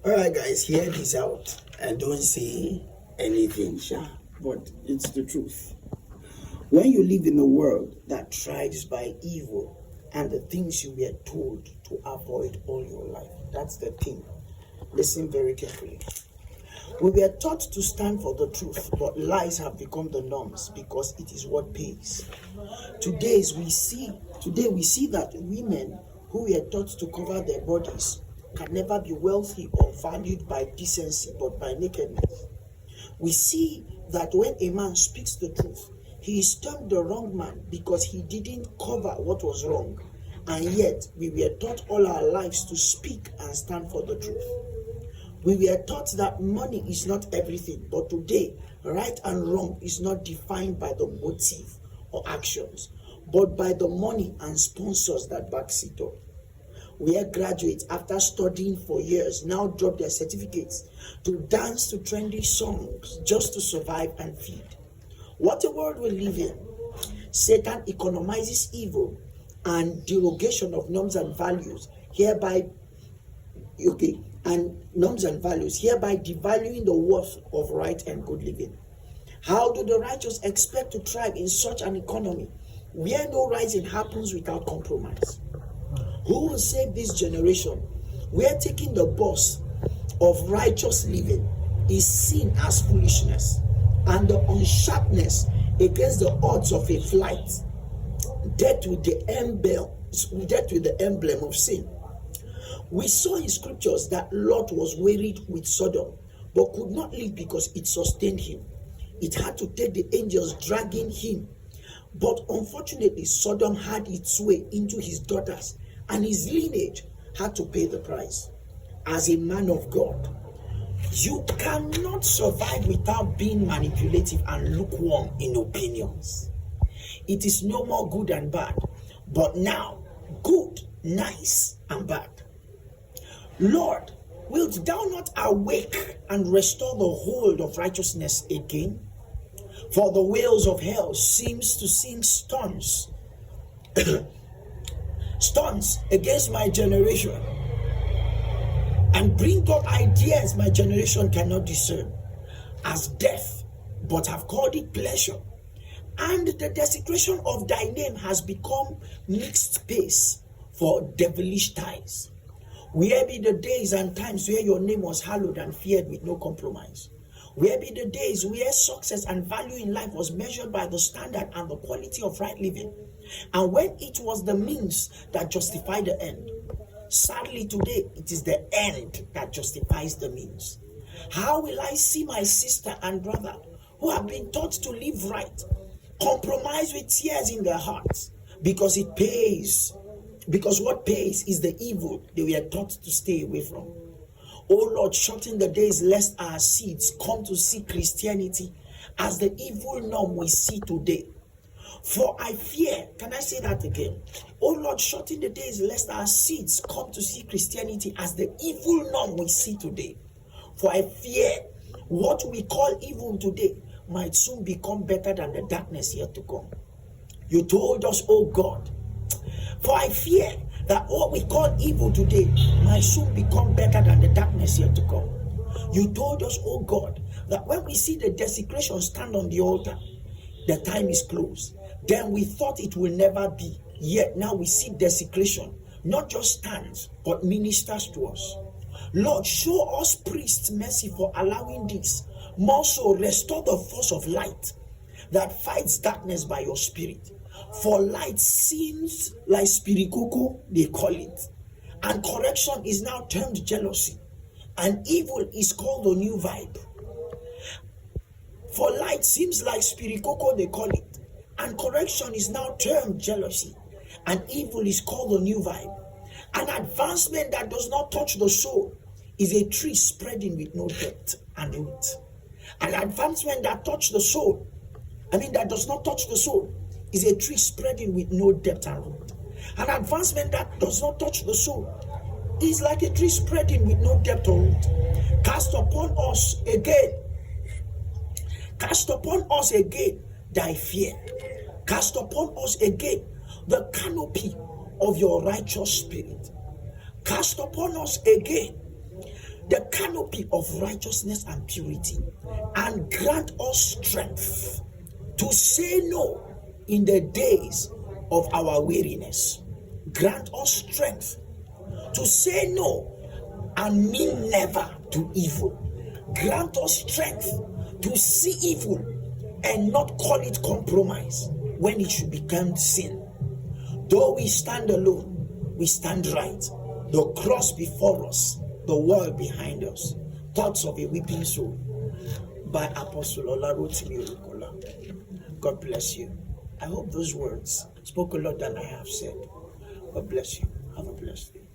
Alright, guys, hear this out and don't say anything, sha, but it's the truth. When you live in a world that thrives by evil and the things you were told to avoid all your life, that's the thing. Listen very carefully. We were taught to stand for the truth, but lies have become the norms because it is what pays. Today we see that women who were taught to cover their bodies can never be wealthy or valued by decency but by nakedness. We see that when a man speaks the truth, he is termed the wrong man because he didn't cover what was wrong. And yet, we were taught all our lives to speak and stand for the truth. We were taught that money is not everything, but today, right and wrong is not defined by the motive or actions, but by the money and sponsors that backs it up. Where graduates, after studying for years, now drop their certificates to dance to trendy songs just to survive and feed. What a world we live in. Satan economizes evil and derogation of norms and values, hereby devaluing the worth of right and good living. How do the righteous expect to thrive in such an economy where no rising happens without compromise? Who will save this generation where taking the bus of righteous living is seen as foolishness and the unsharpness against the odds of a flight, death with the emblem of sin? We saw in scriptures that Lot was wearied with Sodom, but could not live because it sustained him. It had to take the angels dragging him. But unfortunately, Sodom had its way into his daughters, and his lineage had to pay the price. As a man of God, you cannot survive without being manipulative and lukewarm in opinions. It is no more good and bad, but now good, nice, and bad. Lord, wilt thou not awake and restore the hold of righteousness again? For the whales of hell seems to sing stunts against my generation, and bring up ideas my generation cannot discern as death, but have called it pleasure. And the desecration of thy name has become mixed pace for devilish ties. Where be the days and times where your name was hallowed and feared with no compromise? Where be the days where success and value in life was measured by the standard and the quality of right living, and when it was the means that justified the end? Sadly, today it is the end that justifies the means. How will I see my sister and brother who have been taught to live right compromise with tears in their hearts because it pays? Because what pays is the evil they were taught to stay away from. Oh Lord, shorten the days lest our seeds come to see Christianity as the evil norm we see today. For I fear, can I say that again? Oh Lord, shorten the days lest our seeds come to see Christianity as the evil norm we see today. For I fear what we call evil today might soon become better than the darkness yet to come. You told us, oh God, for I fear that what we call evil today might soon become better than the darkness yet to come. You told us, oh God, that when we see the desecration stand on the altar, the time is close. Then we thought it will never be. Yet now we see desecration not just stands, but ministers to us. Lord, show us priests mercy for allowing this. More so, restore the force of light that fights darkness by your spirit. For light seems like spirikuku, they call it. And correction is now termed jealousy. And evil is called a new vibe. For light seems like spirikuku, they call it. And correction is now termed jealousy. And evil is called a new vibe. An advancement that does not touch the soul is a tree spreading with no depth and root. An advancement that touches the soul, that does not touch the soul, is a tree spreading with no depth and root. An advancement that does not touch the soul is like a tree spreading with no depth or root. Cast upon us again thy fear. Cast upon us again the canopy of your righteous spirit. Cast upon us again the canopy of righteousness and purity, and grant us strength to say no in the days of our weariness. Grant us strength to say no and mean never to evil. Grant us strength to see evil and not call it compromise when it should become sin. Though we stand alone, we stand right. The cross before us, the world behind us. Thoughts of a weeping soul by Apostle OlaRotimi Olukola. God bless you. I hope those words spoke a lot than I have said. God bless you. Have a blessed day.